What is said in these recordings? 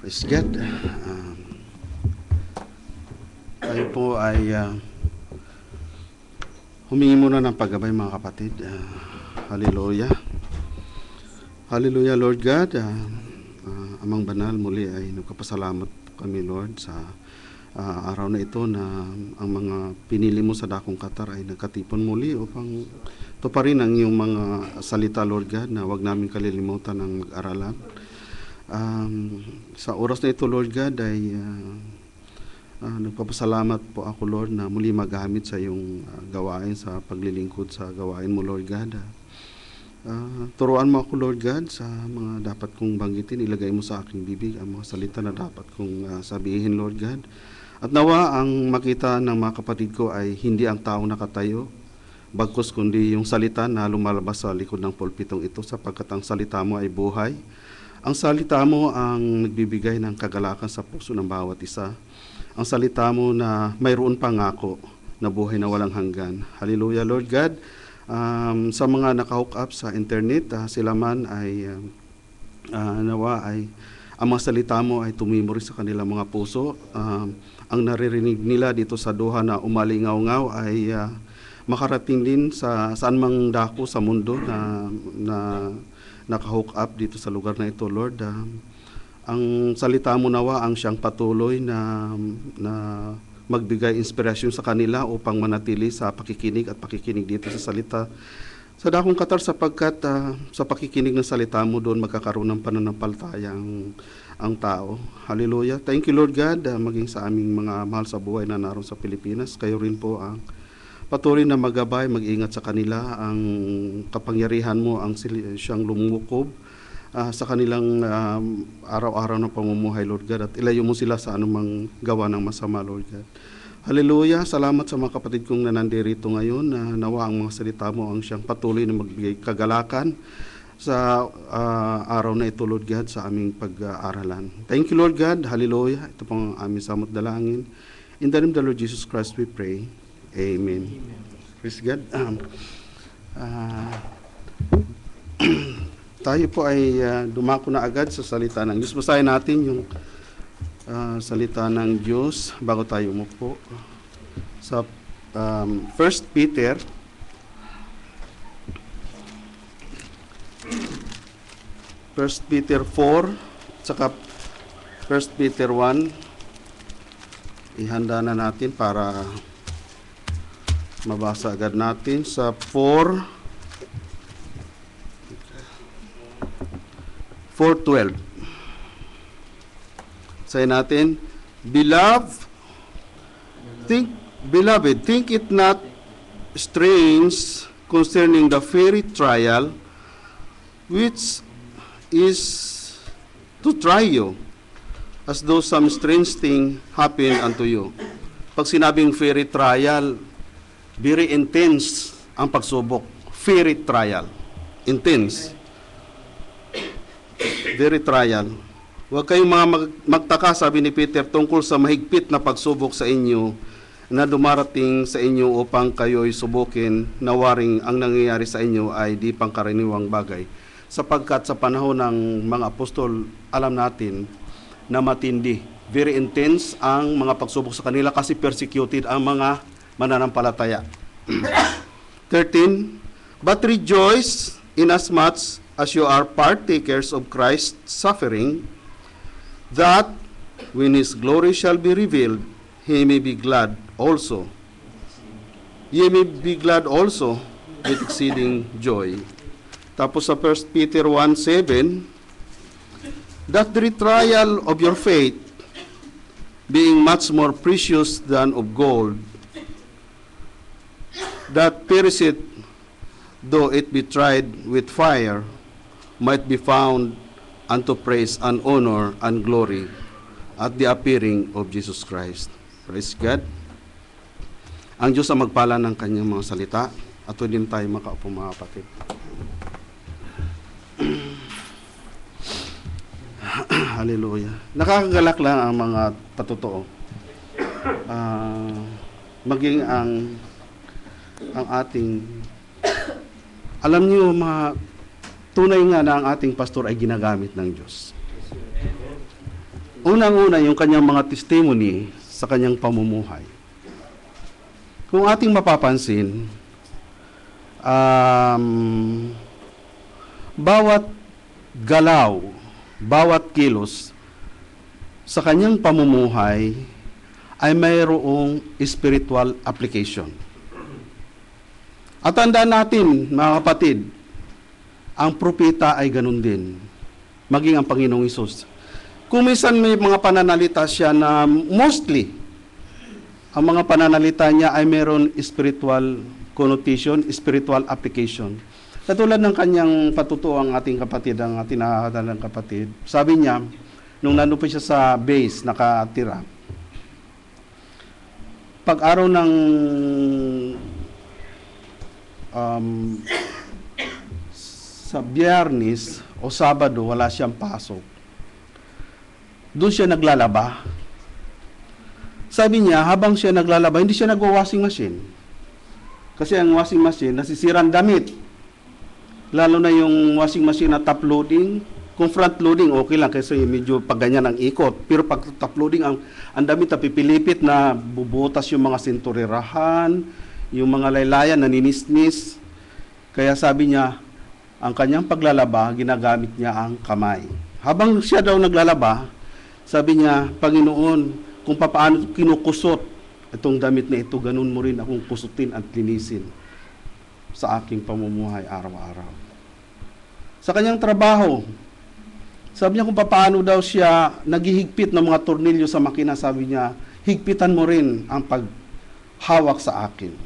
Praise God. Tayo po ay humingi muna ng paggabay mga kapatid. Hallelujah. Hallelujah, Lord God. Amang banal, muli ay nagpapasalamat kami, Lord, sa araw na ito na ang mga pinili mo sa dakong Qatar ay nagkatipon muli upang tuparin ang iyong mga salita, Lord God, na huwag namin kalilimutan ang mag-aralan. Sa oras na ito, Lord God, ay nagpapasalamat po ako, Lord, na muli magamit sa iyong gawain, sa paglilingkod sa gawain mo, Lord God. Turuan mo ako, Lord God, sa mga dapat kong banggitin. Ilagay mo sa aking bibig ang mga salita na dapat kong sabihin, Lord God. At nawa ang makita ng mga kapatid ko ay hindi ang taong nakatayo, bagkus kundi yung salita na lumalabas sa likod ng pulpitong ito, sapagkat ang salita mo ay buhay. Ang salita mo ang nagbibigay ng kagalakan sa puso ng bawat isa. Ang salita mo na mayroon pangako na buhay na walang hanggan. Hallelujah, Lord God. Sa mga nakahook up sa internet, sila man ay nawa ay ang mga salita mo ay tumimori sa kanilang mga puso. Ang naririnig nila dito sa duha na umalingaw-ngaw ay makarating din sa saan mang dako sa mundo na nakahook up dito sa lugar na ito, Lord. Ang salita mo nawa ang siyang patuloy na magbigay inspirasyon sa kanila upang manatili sa pakikinig at pakikinig dito sa salita sa dakong Qatar, sapagkat sa pakikinig ng salita mo doon magkakaroon ng pananampalataya ang tao. Hallelujah. Thank you, Lord God, maging sa aming mga mahal sa buhay na naroon sa Pilipinas. Kayo rin po ang patuloy na magabay, mag-ingat sa kanila. Ang kapangyarihan mo ang siyang lumukob sa kanilang araw-araw na pamumuhay, Lord God, at ilayo mo sila sa anumang gawa ng masama, Lord God. Hallelujah. Salamat sa mga kapatid kong nanandirito ngayon na nawa ang mga salita mo ang siyang patuloy na magbigay kagalakan sa araw na ito, Lord God, sa aming pag-aaralan. Thank you, Lord God. Hallelujah. Ito pong aming samot dalangin. In the name of the Lord Jesus Christ we pray. Amen. Praise God. Tayo po ay dumako na agad sa salita ng Diyos. Basahin natin yung salita ng Diyos bago tayo umupo. Sa 1 Peter 4 saka 1 Peter 1. Ihanda na natin para mabasa agad natin sa 4:12. Say natin, Beloved, think it not strange concerning the fiery trial which is to try you, as though some strange thing happened unto you. Pag sinabing fiery trial, very intense ang pagsubok. Fiery trial. Intense. Very trial. Huwag kayong mga magtaka, sabi ni Peter, tungkol sa mahigpit na pagsubok sa inyo na dumarating sa inyo upang kayo'y subukin na waring ang nangyayari sa inyo ay di pangkaraniwang bagay. Sapagkat sa panahon ng mga apostol, alam natin na matindi. Very intense ang mga pagsubok sa kanila kasi persecuted ang mga mananampalataya. 13, But rejoice inasmuch as you are partakers of Christ's suffering, that when His glory shall be revealed, He may be glad also. Ye may be glad also with exceeding joy. Tapos sa 1 Peter 1:7, that the trial of your faith, being much more precious than of gold, that perisheth, though it be tried with fire, might be found unto praise and honor and glory at the appearing of Jesus Christ. Praise God. Ang Diyos ang magpala ng kanyang mga salita at din tayo makaupo mga kapatid. Hallelujah. Nakakagalak lang ang mga patotoo. Maging ang ating, alam niyo, tunay nga na ang ating pastor ay ginagamit ng Diyos. Unang-una, yung kanyang mga testimony sa kanyang pamumuhay. Kung ating mapapansin, bawat galaw, bawat kilos sa kanyang pamumuhay ay mayroong spiritual application. At tandaan natin, mga kapatid, ang propeta ay ganun din, maging ang Panginoong Hesus. Kung minsan may mga pananalita siya na mostly, ang mga pananalita niya ay mayroon spiritual connotation, spiritual application. Katulad ng kanyang patutuo ang ating kapatid, ang ating nakakadalang kapatid. Sabi niya, nung nandun pa siya sa base, nakatira, pag araw ng sa Biyernes o Sabado, wala siyang pasok. Doon siya naglalaba. Sabi niya, habang siya naglalaba, hindi siya nagwa-washing machine. Kasi ang washing machine, nasisira ang damit. Lalo na yung washing machine na top loading. Kung front loading, okay lang kasi medyo pag ganyan ang ikot. Pero pag top loading, ang damit na pipilipit na bubutas yung mga sinturirahan, yung mga laylayan, naninisnis. Kaya sabi niya, ang kanyang paglalaba, ginagamit niya ang kamay. Habang siya daw naglalaba, sabi niya, Panginoon, kung paano kinukusot itong damit na ito, ganun mo rin akong kusutin at linisin sa aking pamumuhay araw-araw. Sa kanyang trabaho, sabi niya kung paano daw siya naghihigpit ng mga tornilyo sa makina, sabi niya, higpitan mo rin ang paghawak sa akin.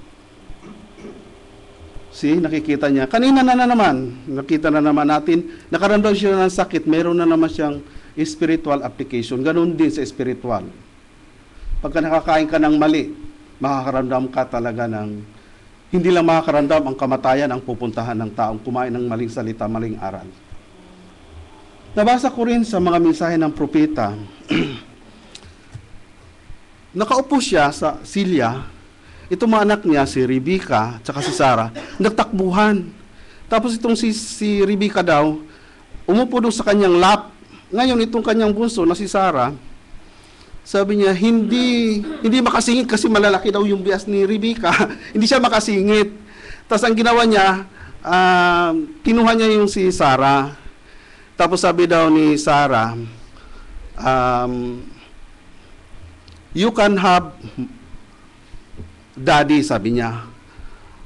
See, nakikita niya. Kanina na naman, nakita na naman natin, nakaramdam siya ng sakit, meron na naman siyang spiritual application. Ganun din sa spiritual. Pagka nakakain ka ng mali, makakaramdam ka talaga ng, hindi lang makakaramdam ang kamatayan ang pupuntahan ng taong kumain ng maling salita, maling aral. Nabasa ko rin sa mga mensahe ng propeta, nakaupo siya sa silya, itong mga anak niya, si Rebecca, tsaka si Sarah, nagtakbuhan. Tapos itong si Rebecca daw, umupo doon sa kanyang lap. Ngayon, itong kanyang bunso na si Sarah, sabi niya, hindi makasingit kasi malalaki daw yung bias ni Rebecca. Hindi siya makasingit. Tapos ang ginawa niya, kinuha niya yung si Sarah. Tapos sabi daw ni Sarah, you can have daddy, sabi niya.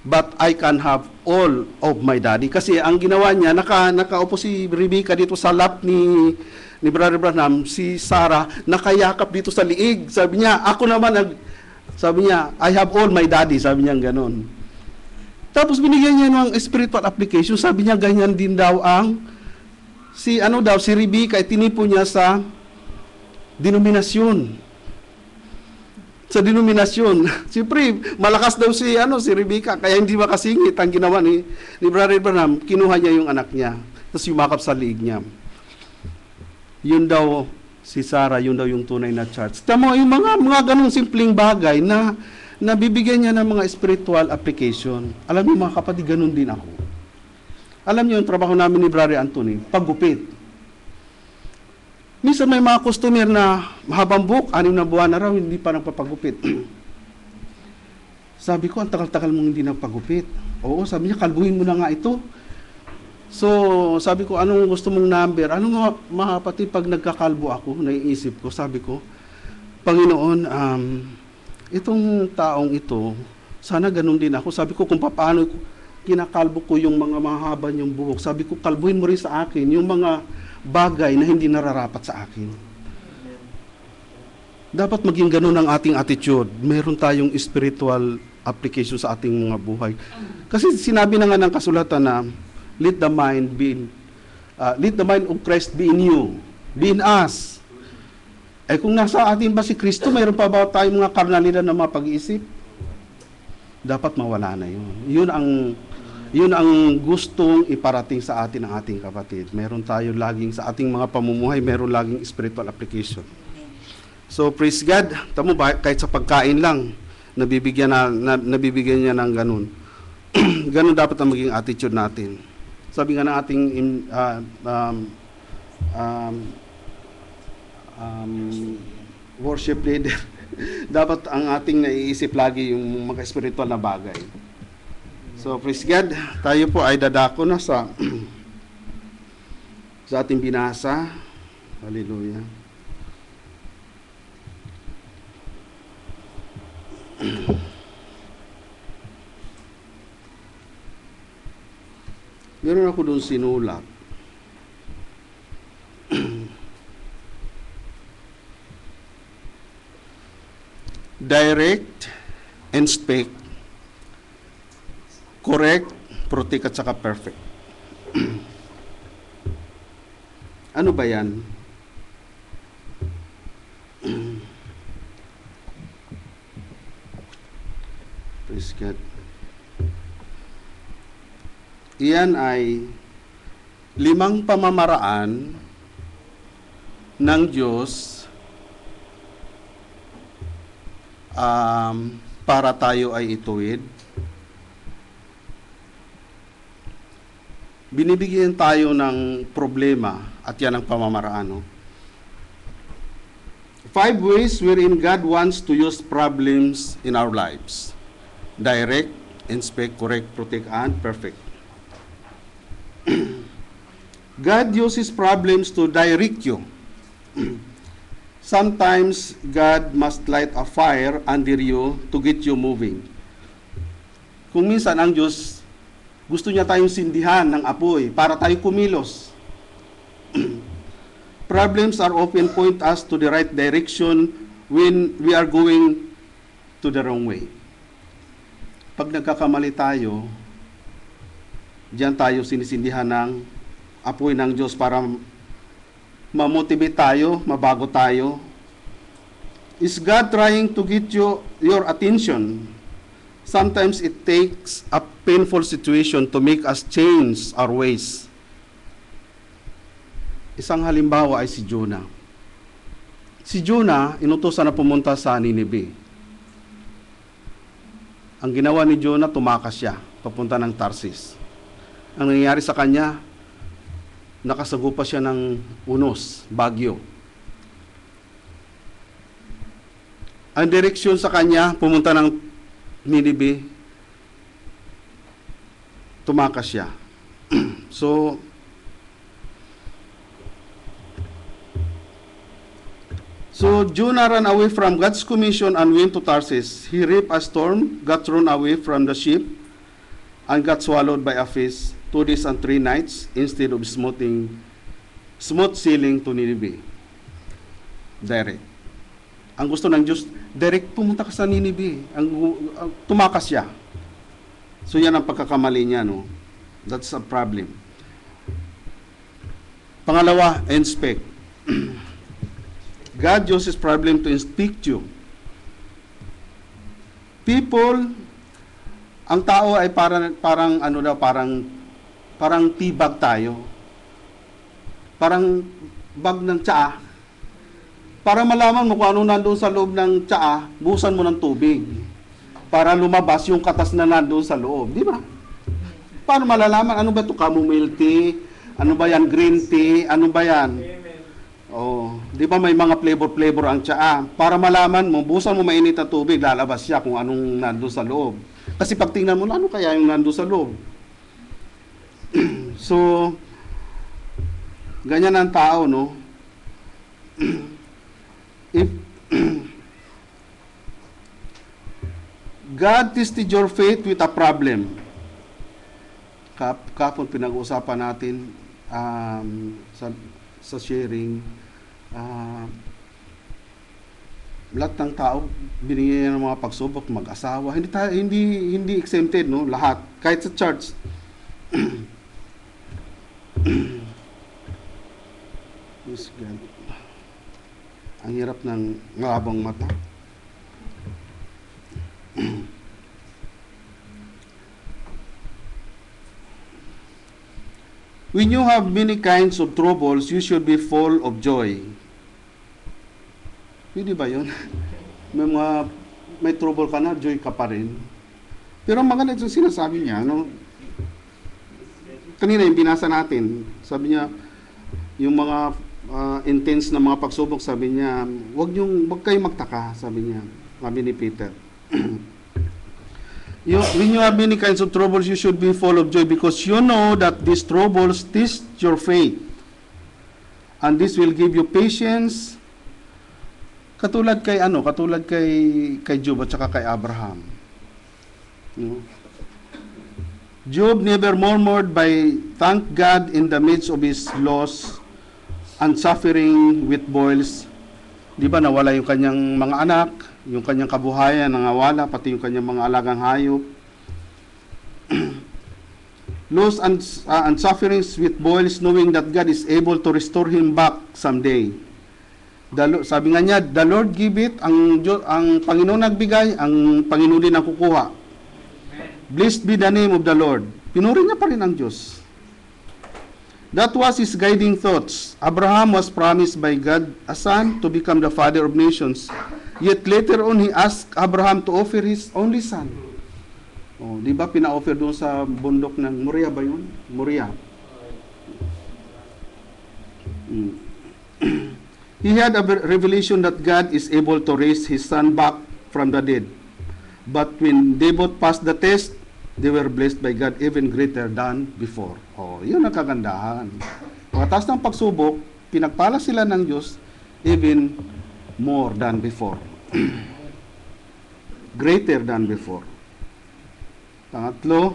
But I can have all of my daddy. Kasi ang ginawa niya, nakaupo si Rebecca dito sa lap ni Brother Branham, si Sarah, nakayakap dito sa liig. Sabi niya, ako naman, sabi niya, I have all my daddy. Sabi niya ganon. Tapos binigyan niya ng spiritual application. Sabi niya, ganyan din daw ang, si Rebecca, tinipo niya sa denominasyon. Sa denominasyon. Siyempre, malakas daw si Rebecca, kaya hindi makasingit. Ang ginawa ni Brother Branham, kinuha niya yung anak niya, tapos yumakap sa liig niya. Yun daw, si Sarah, yun daw yung tunay na church. Tama, yung mga ganong simpleng bagay na nabibigyan niya ng mga spiritual application. Alam niyo mga kapatid, ganun din ako. Alam niyo, yung trabaho namin ni Brother Anthony, paggupit. Minsan may mga customer na mahabang buhok, 6 na buwan na raw, hindi pa nagpapagupit. Sabi ko, ang tagal-tagal mong hindi nagpagupit. Oo, sabi niya, kalbuhin mo na nga ito. So, sabi ko, anong gusto mong number? Ano mga kapatid, pag nagkakalbo ako, naiisip ko, sabi ko, Panginoon, itong taong ito, sana ganun din ako. Sabi ko, kung paano kinakalbo ko yung mga mahaba niyong buhok, sabi ko, kalbuhin mo rin sa akin yung mga bagay na hindi nararapat sa akin. Dapat maging ganun ang ating attitude. Meron tayong spiritual application sa ating mga buhay. Kasi sinabi na nga ng kasulatan na let the mind of Christ be in you, be in us. Eh kung nasa atin ba si Kristo, mayroon pa ba tayong mga karnalidad na mga pag-iisip? Dapat mawala na yun. Yun ang gustong iparating sa atin ng ating kapatid. Meron tayo laging sa ating mga pamumuhay, meron laging spiritual application. So praise God, tamo ba kahit sa pagkain lang nabibigyan niya ng ganun. Ganun dapat ang maging attitude natin. Sabi nga ng ating um, worship leader. Dapat ang ating naiisip lagi yung mga spiritual na bagay. So, praise God. Tayo po ay dadako na sa sa ating binasa. Hallelujah. Meron ako doon sinulat. Direct, inspect, correct, protect, at saka perfect. Ano ba yan? Praise God. Iyan ay 5 pamamaraan ng Diyos para tayo ay ituwid. Binibigyan tayo ng problema at yan ang pamamaraan. No? 5 ways wherein God wants to use problems in our lives. Direct, inspect, correct, protect, and perfect. God uses problems to direct you. Sometimes God must light a fire under you to get you moving. Kung minsan ang Diyos gusto niya tayong sindihan ng apoy para tayo kumilos. Problems are often point us to the right direction when we are going to the wrong way. Pag nagkakamali tayo, diyan tayo sinisindihan ng apoy ng Diyos para ma-motivate tayo, mabago tayo. Is God trying to get your attention? Sometimes it takes a painful situation to make us change our ways. Isang halimbawa ay si Jonah. Si Jonah, inutusan na pumunta sa Nineveh. Ang ginawa ni Jonah, tumakas siya, papunta ng Tarsis. Ang nangyayari sa kanya, nakasagupa siya ng unos, bagyo. Ang direksyon sa kanya, pumunta ng Nineveh, tumakas siya. So Jonah ran away from God's commission and went to Tarsis. He reaped a storm, got thrown away from the ship, and got swallowed by a fish 2 days and 3 nights instead of smooth sailing to Nineveh. Direct. Ang gusto ng Diyos, direct pumunta ka sa Nineveh. Tumakas siya. So yan ang pagkakamali niya, no? That's a problem. Pangalawa, inspect. God uses problem to inspect you. People, ang tao ay parang tibag tayo. Parang bag ng tsaa. Para malaman mo kung ano nandoon sa loob ng tsaa, buhusan mo ng tubig. Para lumabas yung katas na nandoon sa loob. Di ba? Paano malalaman? Ano ba ito? Chamomile tea? Ano ba yan? Green tea? Ano ba yan? Oh, di ba may mga flavor ang tsaa? Para malaman mo, buhusan mo mainit na tubig, lalabas siya kung anong nandoon sa loob. Kasi pag tingnan mo, ano kaya yung nandoon sa loob? So, ganyan ang tao, no? If God tested your faith with a problem. Kapon pinag-uusapan natin sa sharing, lahat ng tao binigyan ng mga pagsubok, mag-asawa. Hindi exempted, no? Lahat, kahit sa church. Yes, God. Ang hirap ng malabang mata. When you have many kinds of troubles, you should be full of joy. Hindi ba yun? May trouble ka na, joy ka pa rin. Pero maganda yung sinasabi niya, no? Kanina yung binasa natin, sabi niya, yung mga intense na mga pagsubok, sabi niya, wag kayong magtaka, sabi niya, sabi ni Peter. When you have many kinds of troubles, you should be full of joy because you know that these troubles test your faith. And this will give you patience. Katulad kay Job at saka kay Abraham. No? Job never murmured by thank God in the midst of his loss and suffering with boils. Di ba nawala yung kanyang mga anak, yung kanyang kabuhayan nangawala, pati yung kanyang mga alagang hayop. Loss and sufferings with boils, knowing that God is able to restore him back someday. Sabi nga niya, the Lord give it, ang Panginoon nagbigay, ang Panginoon din ang kukuha. Blessed be the name of the Lord. Pinuri niya pa rin ang Diyos. That was his guiding thoughts. Abraham was promised by God a son to become the father of nations. Yet later on, he asked Abraham to offer his only son. Oh, di ba pina-offer doon sa bundok ng Moriah ba yun? Moriah. He had a revelation that God is able to raise his son back from the dead. But when they both passed the test, they were blessed by God even greater than before. Oh, yun ang kagandahan. Pagkatapos ng pagsubok, pinagpala sila ng Diyos even more than before. Greater than before. Pangatlo,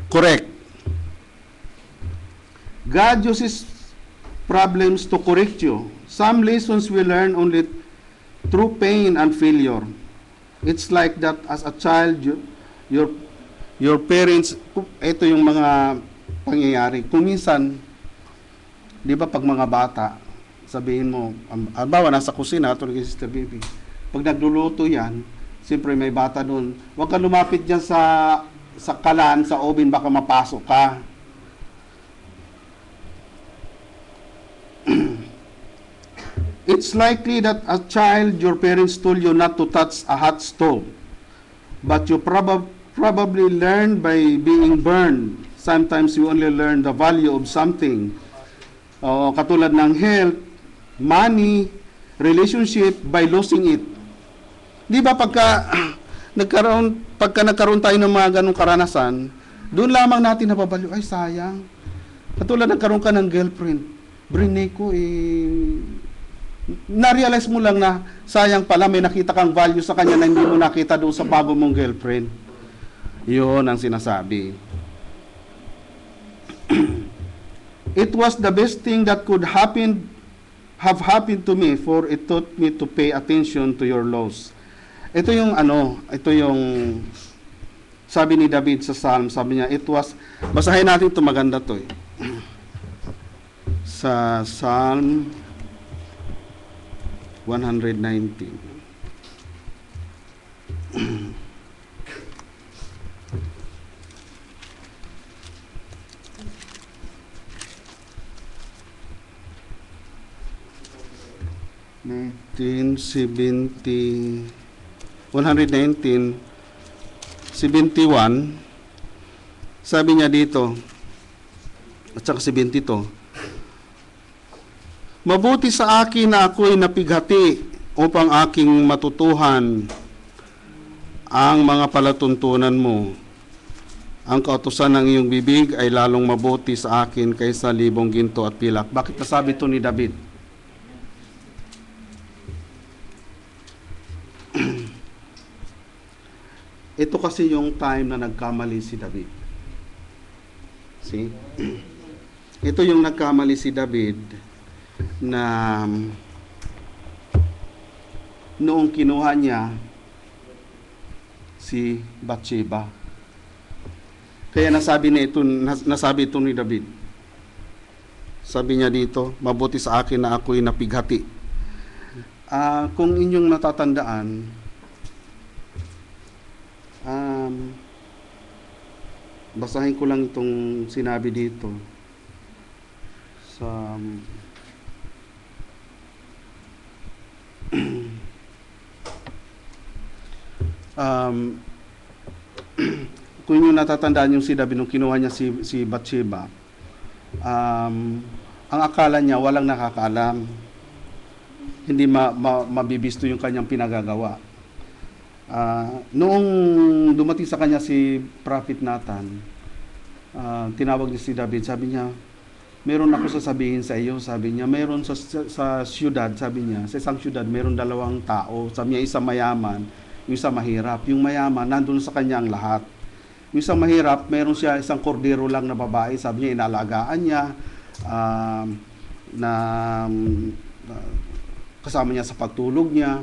correct. God uses problems to correct you. Some lessons we learn only through pain and failure. It's like that as a child, your parents, ito yung mga pangyayari. Kung minsan, di ba pag mga bata, sabihin mo, halimbawa nasa kusina, ito ni Sister Baby, pag nagluluto yan, siyempre may bata doon, huwag ka lumapit dyan sa kalan, sa oven, baka mapasok ka. It's likely that as a child, your parents told you not to touch a hot stove, but you probably learned by being burned. Sometimes you only learn the value of something. Katulad ng health, money, relationship, by losing it. Di ba pagka nagkaroon tayo ng mga ganong karanasan, doon lamang natin napabaliw, ay sayang. Katulad nagkaroon ka ng girlfriend, Brine ko na-realize mo lang na sayang pala may nakita kang value sa kanya na hindi mo nakita doon sa bago mong girlfriend. Yun ang sinasabi. It was the best thing that could have happened to me, for it taught me to pay attention to your laws. Ito yung sabi ni David sa Psalm, sabi niya, basahin natin ito, maganda to sa Psalm 119. (1970) 119, 71, sabi niya dito, at saka 72, mabuti sa akin na ako'y napighati upang aking matutuhan ang mga palatuntunan mo. Ang kautusan ng iyong bibig ay lalong mabuti sa akin kaysa libong ginto at pilak. Bakit nasabi ito ni David? Ito kasi yung time na nagkamali si David. See? Ito yung nagkamali si David na noong kinuha niya si Bathsheba. Kaya nasabi ito ni David. Sabi niya dito, mabuti sa akin na ako'y napighati. Kung inyong natatandaan, basahin ko lang itong sinabi dito sa kung yung natatandaan yung si David nung kinuha niya si Bathsheba, ang akala niya walang nakakaalam. Hindi mabibisto yung kanyang pinagagawa. Noong dumating sa kanya si Prophet Nathan, tinawag niya si David, sabi niya, meron ako sasabihin sa iyo, sabi niya, meron sa syudad, sabi niya, sa isang syudad, meron dalawang tao, sabi niya, isa mayaman, yung isa mahirap. Yung mayaman, nandun sa kanya ang lahat. Yung isang mahirap, meron siya isang kordero lang na babae, sabi niya, inalagaan niya, kasama niya sa pagtulog niya.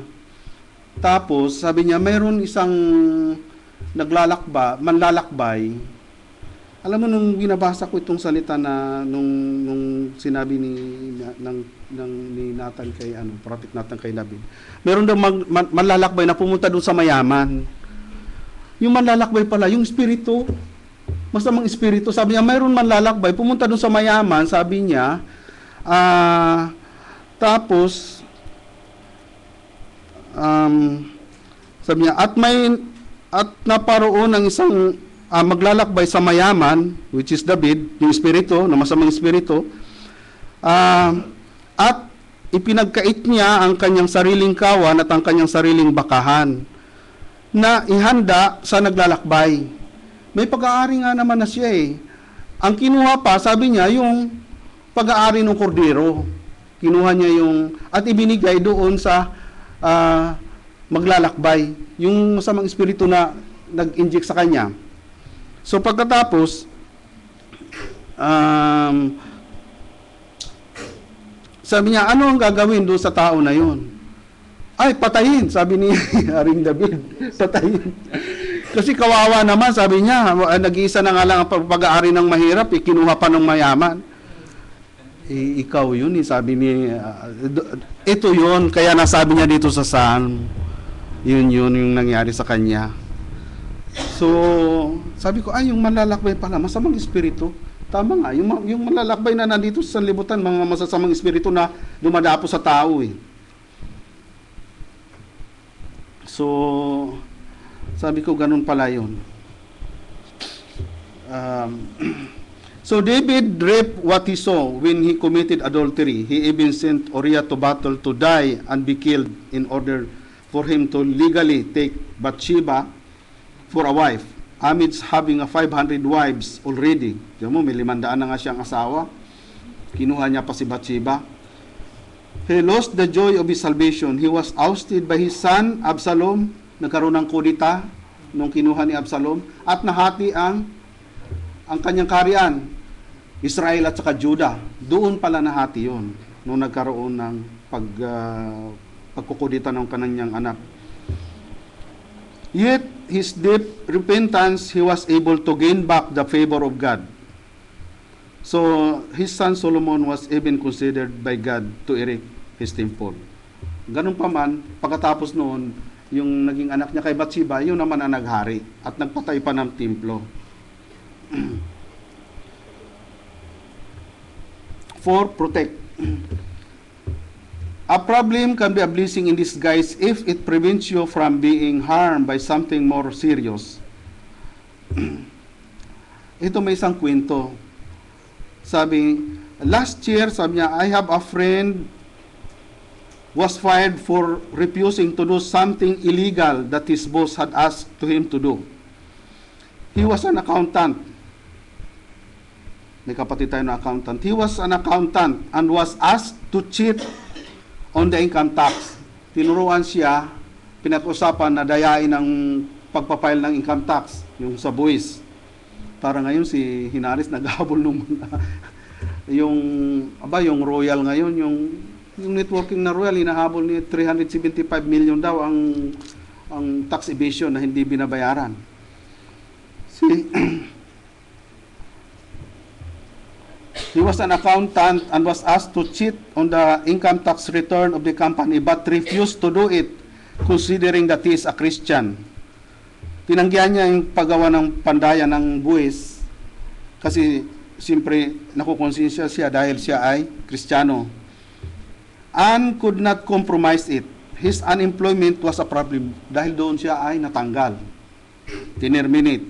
Tapos, sabi niya, mayroon isang manlalakbay. Alam mo, nung binabasa ko itong salita na nung sinabi ni Nathan kay Prophet Nathan kay David, meron daw manlalakbay na pumunta doon sa mayaman. Yung manlalakbay pala, yung espiritu, masamang espiritu, sabi niya, mayroon manlalakbay, pumunta doon sa mayaman, sabi niya, tapos, sabi niya, at naparoon ng isang maglalakbay sa mayaman, which is David, yung espiritu, na masamang espiritu, at ipinagkait niya ang kanyang sariling kawan at ang kanyang sariling bakahan na ihanda sa naglalakbay. May pag-aari nga naman na siya eh. Ang kinuha pa, sabi niya, yung pag-aari ng kordero. Kinuha niya at ibinigay doon sa maglalakbay. Yung masamang espiritu na nag-inject sa kanya. So pagkatapos, sabi niya, ano ang gagawin doon sa tao na yun? Ay, patayin, sabi ni Haring David. Patayin. Kasi kawawa naman, sabi niya, nag-iisa na nga lang ang pag-aari ng mahirap, kinuha pa ng mayaman. Ikaw yun, sabi ni, ito yun, kaya nasabi niya dito sa Psalm, yun yung nangyari sa kanya. So, sabi ko, yung manlalakbay pala, masamang espiritu. Tama nga, yung manlalakbay na nandito sa libutan, mga masasamang espiritu na dumadapo sa tao eh. So, sabi ko, ganun pala yun. So, David reaped what he saw when he committed adultery. He even sent Uriah to battle to die and be killed in order for him to legally take Bathsheba for a wife, amidst having 500 wives already. Diyan mo, may 500 na nga siyang asawa. Kinuha niya pa si Bathsheba. He lost the joy of his salvation. He was ousted by his son, Absalom. Nagkaroon ng kudita nung kinuha ni Absalom. At nahati ang kanyang kaharian, Israel at saka Judah. Doon pala nahati yun, nung nagkaroon ng pagkukudita ng kanyang anak. Yet, his deep repentance, he was able to gain back the favor of God. So, his son Solomon was even considered by God to erect his temple. Ganun pa man, pagkatapos noon, yung naging anak niya kay Bathsheba, yun naman ang naghari at nagpatay pa ng templo. For protect. A problem can be a blessing in disguise if it prevents you from being harmed by something more serious. Ito may isang kwento. Sabi, last year, sabi niya, I have a friend was fired for refusing to do something illegal that his boss had asked to him to do. He was an accountant. May kapatid tayo na accountant. He was an accountant and was asked to cheat on the income tax. Tinuruan siya, pinag-usapan na dayain ang pagpapile ng income tax, yung sa buwis. Para ngayon si Hinaris naghahabol nung yung Royal ngayon, yung networking na Royal, hinahabol ni 375 million daw ang tax evasion na hindi binabayaran. He was an accountant and was asked to cheat on the income tax return of the company but refused to do it considering that he is a Christian. Tinanggihan niya yung paggawa ng pandaya ng buwis kasi siyempre nakukonsensya siya dahil siya ay Kristiyano. And could not compromise it. His unemployment was a problem dahil doon siya ay natanggal. Terminate.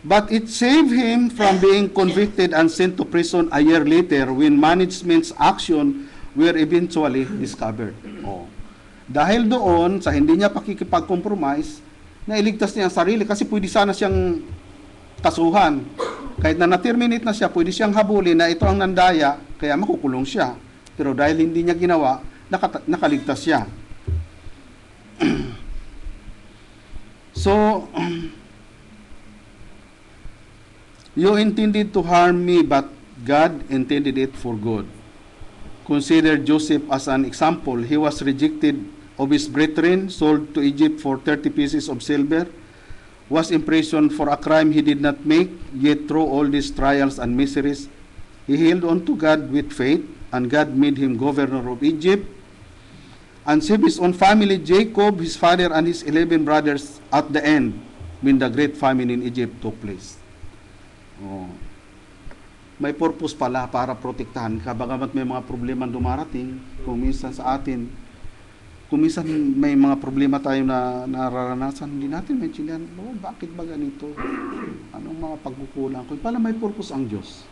But it saved him from being convicted and sent to prison a year later when management's action were eventually discovered. Oh. Dahil doon, sa hindi niya pakikipag-compromise, nailigtas niya ang sarili kasi pwede sana siyang kasuhan. Kahit na na-terminate na siya, pwede siyang habulin na ito ang nandaya, kaya makukulong siya. Pero dahil hindi niya ginawa, nakaligtas siya. So, you intended to harm me, but God intended it for good. Consider Joseph as an example. He was rejected of his brethren, sold to Egypt for 30 pieces of silver, was imprisoned for a crime he did not make, yet through all these trials and miseries, he held on to God with faith, and God made him governor of Egypt, and saved his own family, Jacob, his father, and his 11 brothers at the end, when the great famine in Egypt took place. Oh. May purpose pala para protektahan ka, bagamat may mga problema dumarating, kung minsan sa atin, kung minsan may mga problema tayo na nararanasan, hindi natin maintindihan, oh, bakit ba ganito? Anong mga pagkukulang ko? Pala may purpose ang Diyos.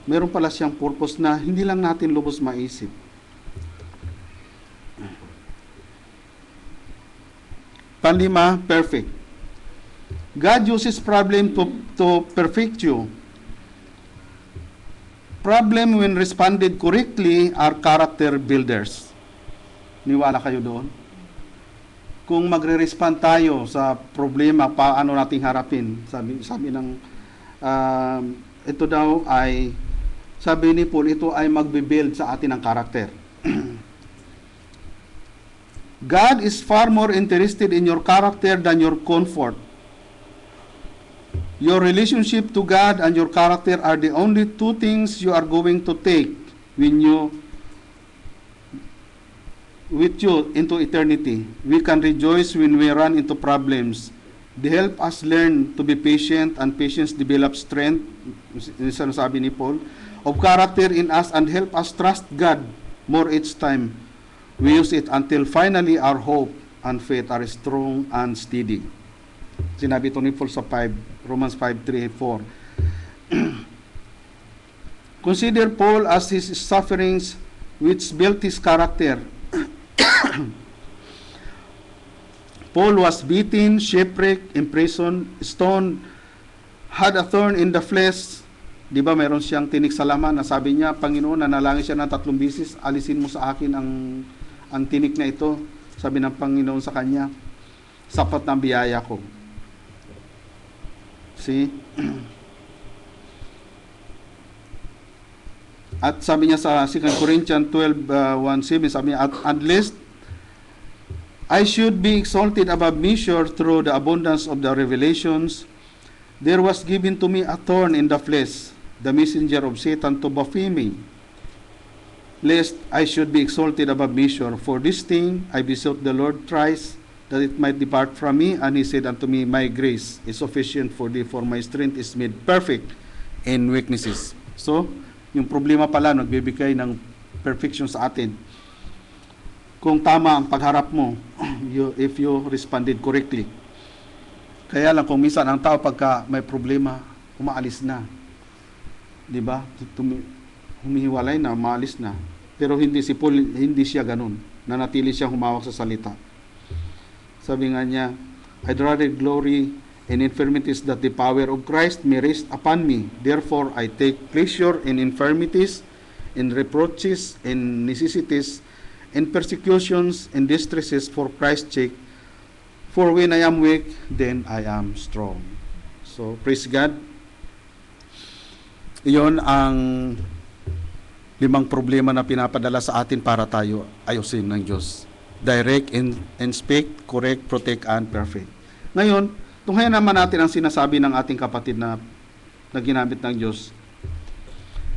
Meron pala siyang purpose na hindi lang natin lubos maisip. Panlima, perfect. God uses problem to perfect you. Problem when responded correctly are character builders. Niwala kayo doon? Kung magre-respond tayo sa problema, paano nating harapin? Sabi ng, ito daw ay, sabi ni Paul, ito ay magbe-build sa atin ng character. God is far more interested in your character than your comfort. Your relationship to God and your character are the only two things you are going to take when you with you into eternity. We can rejoice when we run into problems. They help us learn to be patient, and patience develops strength, sabi ni Paul, of character in us, and help us trust God more each time we use it, until finally our hope and faith are strong and steady. Sinabi ito ni Paul sa Romans 5:3-4. Consider Paul as his sufferings which built his character. Paul was beaten, shipwrecked, imprisoned, stoned, had a thorn in the flesh. Di ba mayroon siyang tinik sa laman na sabi niya, Panginoon, nanalangin siya ng 3 bisis, alisin mo sa akin ang tinik na ito. Sabi ng Panginoon sa kanya, sapat na biyaya ko. See? At sabi niya sa 2 Corinthians 12:1-7, sabi niya, at least I should be exalted above measure through the abundance of the revelations. There was given to me a thorn in the flesh, the messenger of Satan to buffet me, lest I should be exalted above measure. For this thing I besought the Lord thrice, that it might depart from me. And he said unto me, my grace is sufficient for thee, for my strength is made perfect in weaknesses. So, yung problema pala, nagbibigay ng perfection sa atin. Kung tama ang pagharap mo, if you responded correctly. Kaya lang kung minsan ang tao pagka may problema, umaalis na. Di ba? Humihiwalay na, umaalis na. Pero hindi si Paul, hindi siya ganun. Nanatili siyang humawak sa salita. Sabi nga niya, I'd rather glory in infirmities that the power of Christ may rest upon me. Therefore, I take pleasure in infirmities, in reproaches, in necessities, in persecutions, in distresses for Christ's sake. For when I am weak, then I am strong. So, praise God. Iyon ang 5 problema na pinapadala sa atin para tayo ayusin ng Diyos. Direct, inspect, correct, protect, and perfect. Ngayon, tunghayan naman natin ang sinasabi ng ating kapatid na ginamit ng Diyos.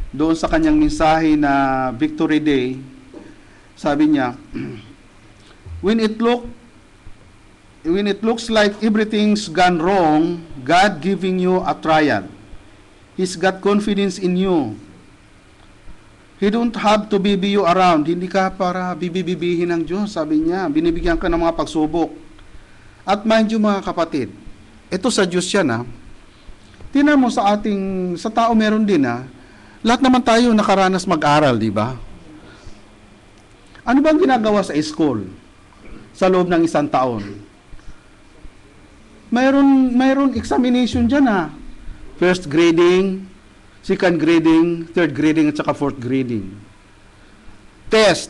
Doon sa kanyang mensahe na Victory Day, sabi niya, when it looks like everything's gone wrong, God giving you a trial. He's got confidence in you. He don't have to bibi you around. Hindi ka para bibibibihin ng Diyos. Sabi niya, binibigyan ka ng mga pagsubok. At mind you mga kapatid, ito sa Diyos yan ha. Tingnan mo sa tao meron din lahat naman tayo nakaranas mag-aral, di ba? Ano bang ginagawa sa school sa loob ng isang taon? Mayroon examination dyan First grading, second grading, third grading, at saka fourth grading. Test.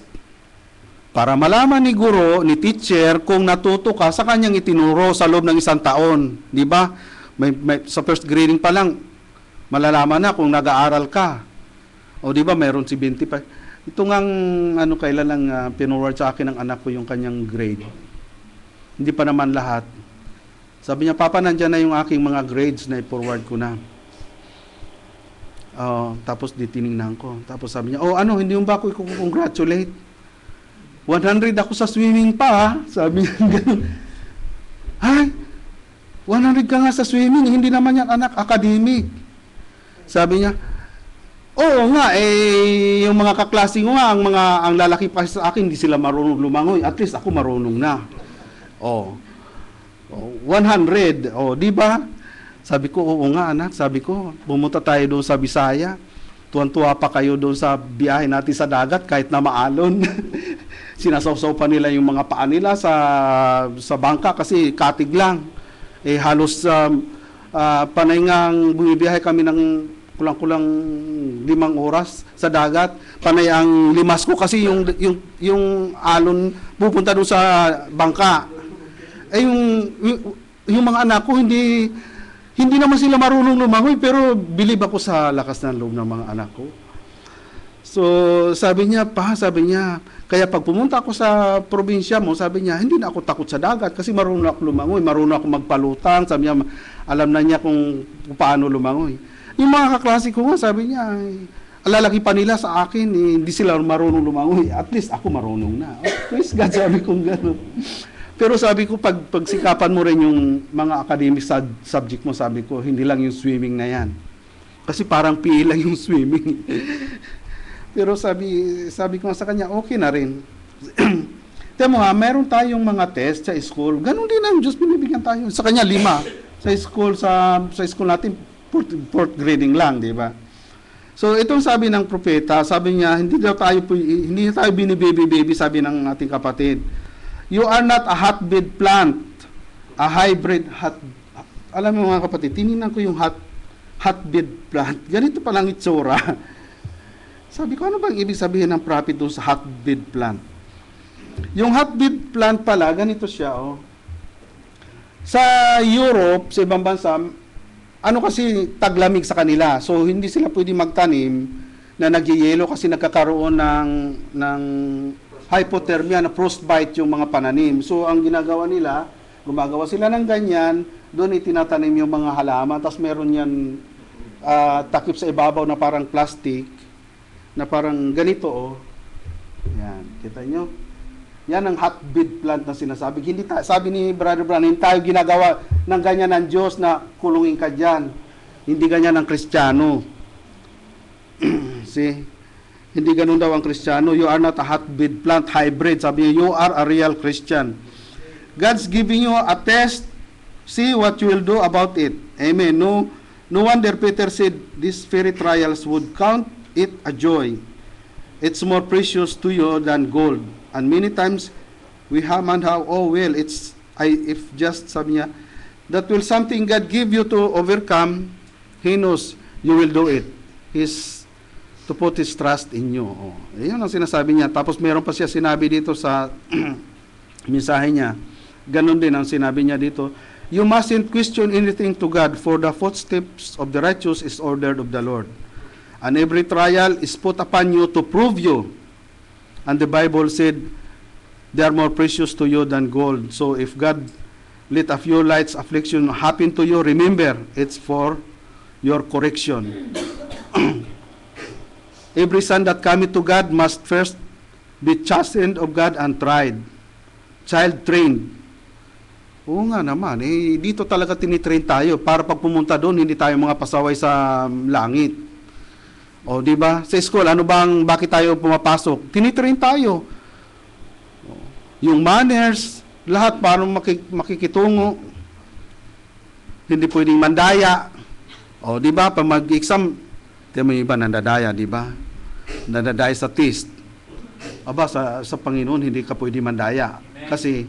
Para malaman ni guro, ni teacher, kung natuto ka sa kanyang itinuro sa loob ng isang taon. Di ba? Sa first grading pa lang, malalaman na kung nag-aaral ka. O di ba, mayroon si 25. Ito ngang, kailan lang pinurward sa akin ng anak ko yung kanyang grade. Hindi pa naman lahat. Sabi niya, Papa, nandyan na yung aking mga grades na i-forward ko na. Tapos tiningnan ko. Tapos sabi niya, hindi mo ba ako i-congratulate? 100 ako sa swimming pa, Sabi niya, gano'n. Ay, 100 ka nga sa swimming, hindi naman yan anak, academic. Sabi niya, oo nga, yung mga kaklase ko nga, ang lalaki pa sa akin, hindi sila marunong lumangoy. At least ako marunong na. 100. Di ba? Sabi ko, oo nga anak. Sabi ko, pumunta tayo doon sa Bisaya. Tuwan-tuwa pa kayo doon sa biyahe natin sa dagat kahit na maalon. Sinasawsaw pa nila yung mga paa nila sa bangka kasi katig lang. Halos panay ngang bumibiyahe kami ng kulang-kulang 5 oras sa dagat. Panay ang limas ko kasi yung alon pupunta doon sa bangka. Yung mga anak ko, hindi naman sila marunong lumangoy, pero bilib ako sa lakas ng loob ng mga anak ko. So, sabi niya, kaya pag pumunta ako sa probinsya mo, sabi niya, hindi na ako takot sa dagat kasi marunong ako lumangoy, marunong ako magpalutang, sabi niya, alam na niya kung paano lumangoy. Yung mga kaklase ko nga, sabi niya, alalaki pa nila sa akin, hindi sila marunong lumangoy, at least ako marunong na. Praise God, sabi kong gano'n. Pero sabi ko, pag sikapan mo rin yung mga academic subject mo, sabi ko, hindi lang yung swimming na yan. Kasi parang PE lang yung swimming. Pero sabi ko sa kanya, okay na rin. Tiyan mo meron tayong mga test sa school. Ganun din ang Diyos, binibigyan tayo. Sa kanya, 5. Sa school natin, fourth grading lang, di ba? So, itong sabi ng propeta, sabi niya, hindi tayo binibaby, sabi ng ating kapatid. You are not a hotbed plant, a hybrid alam mo mga kapatid, tinignan ko yung hotbed plant. Ganito palang itsura. Sabi ko, ano bang ibig sabihin ng prophet doon sa hotbed plant? Yung hotbed plant pala, ganito siya, Sa Europe, sa ibang bansa, kasi taglamig sa kanila. So, hindi sila pwede magtanim na nagyayelo kasi nagkakaroon ng hypothermia, na frostbite yung mga pananim. So, ang ginagawa nila, gumagawa sila ng ganyan, doon itinatanim yung mga halaman, tapos meron yan takip sa ibabaw na parang plastic, na parang ganito, Yan, kita nyo? Yan ang hotbed plant na sinasabi. Sabi ni Brother Branham, hindi tayo ginagawa ng ganyan ng Diyos na kulungin ka dyan. Hindi ganyan ng Kristiyano. See? Hindi ganun daw ang Kristiyano. You are not a hotbed plant hybrid. Sabi niya, you are a real Christian. God's giving you a test. See what you will do about it. Amen. No wonder Peter said these very trials would count it a joy. It's more precious to you than gold. And many times we have and how, if just, sabi niya, that will something God give you to overcome, He knows you will do it. To put His trust in you. Yun ang sinasabi niya. Tapos meron pa siya sinabi dito sa mensahe niya. Ganon din ang sinabi niya dito. You mustn't question anything to God, for the footsteps of the righteous is ordered of the Lord. And every trial is put upon you to prove you. And the Bible said, they are more precious to you than gold. So if God let a few lights affliction happen to you, remember, it's for your correction. Every son that cometh to God must first be chastened of God and tried. Child trained. Oo nga naman, dito talaga tinitrain tayo para pag pumunta doon, hindi tayo mga pasaway sa langit. Di ba? Sa school, bakit tayo pumapasok? Tinitrain tayo. Yung manners, lahat para makikitungo. Hindi pwedeng mandaya. O, di ba, pag mag-exam, di mo yung iba nandadaya, di ba? Nandadaya sa test. Aba, sa Panginoon, hindi ka pwede mandaya. Kasi,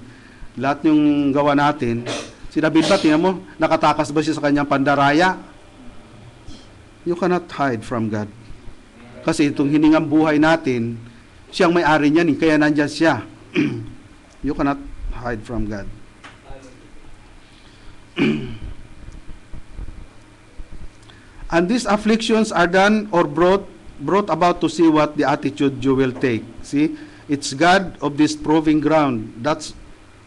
lahat yung gawa natin, si David ba, tingnan mo, nakatakas ba siya sa kanyang pandaraya? You cannot hide from God. Kasi itong hiningang buhay natin, siyang may-ari niyan, kaya nandyan siya. You cannot hide from God. And these afflictions are done or brought about to see what the attitude you will take. See, it's God of this proving ground. That's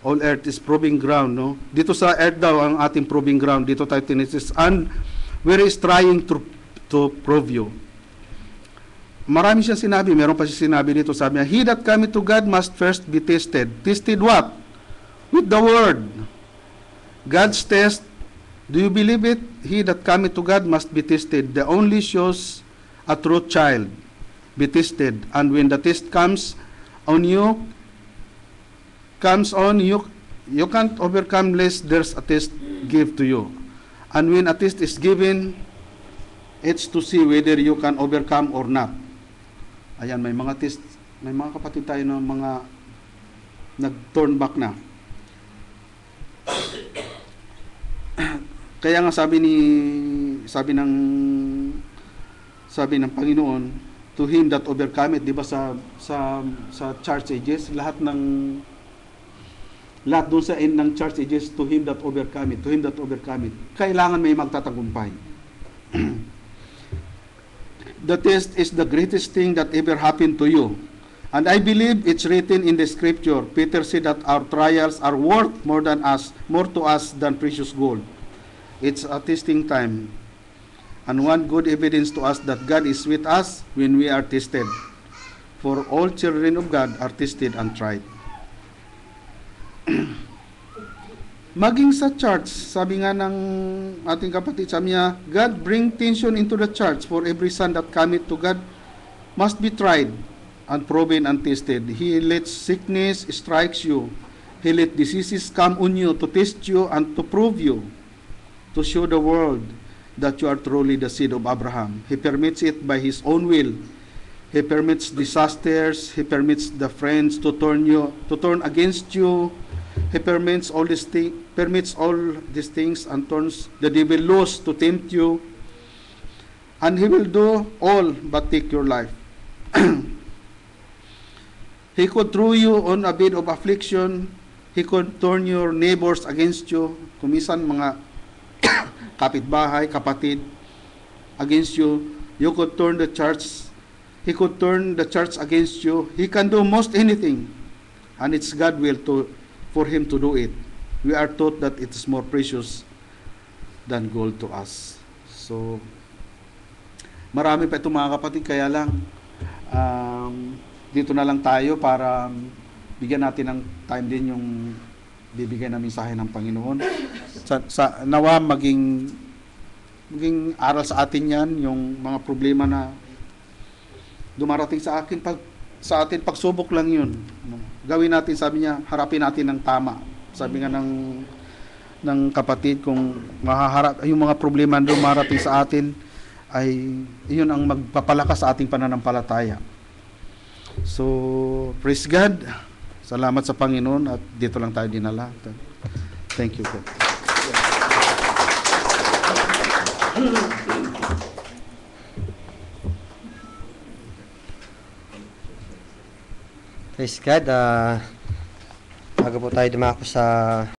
all earth is proving ground, no? Dito sa earth daw ang ating proving ground. Dito tayo tinisis. And where is trying to prove you. Marami siyang sinabi. Meron pa siya sinabi dito. Sabi niya, he that cometh to God must first be tested. Tested what? With the word. God's test. Do you believe it? He that cometh to God must be tested. The only shows a true child. Be tested. And when the test comes on you, you can't overcome lest there's a test give to you. And when a test is given, it's to see whether you can overcome or not. Ayan, may mga test, may mga kapatid tayo na mga nag-turn back na. Kaya nga sabi ng Panginoon, to him that overcome it, di ba sa church ages, lahat doon sa end ng church ages, to him that overcome it, kailangan may magtatagumpay. The test is the greatest thing that ever happened to you. And I believe it's written in the scripture. Peter said that our trials are worth more to us than precious gold. It's a testing time. And one good evidence to us that God is with us when we are tested. For all children of God are tested and tried. Maging sa church, sabi nga ng ating kapatid, sabi niya, God bring tension into the church, for every son that cometh to God must be tried and proven and tested. He lets sickness strikes you. He let diseases come on you to test you and to prove you, to show the world that you are truly the seed of Abraham. He permits it by His own will. He permits disasters. He permits the friends to turn against you. He permits all these things and turns the devil loose to tempt you. And he will do all but take your life. He could throw you on a bed of affliction. He could turn your neighbors against you. Kumisan mga kapitbahay, kapatid, against you. You could turn the church. He could turn the church against you. He can do most anything. And it's God's will for him to do it. We are taught that it is more precious than gold to us. So, marami pa itong mga kapatid, kaya lang, dito na lang tayo para bigyan natin ng time din yung bibigay na mensahe ng Panginoon. Nawa maging aral sa atin yan, yung mga problema na dumarating sa atin, pagsubok lang yun. Gawin natin, sabi niya, harapin natin ng tama. Sabi nga ng kapatid, kung mahaharap yung mga problema na dumarating sa atin, ay yun ang magpapalakas sa ating pananampalataya. So, praise God. Salamat sa Panginoon at dito lang tayo dinala. Thank you po. Praise God. Bago po tayo dumako sa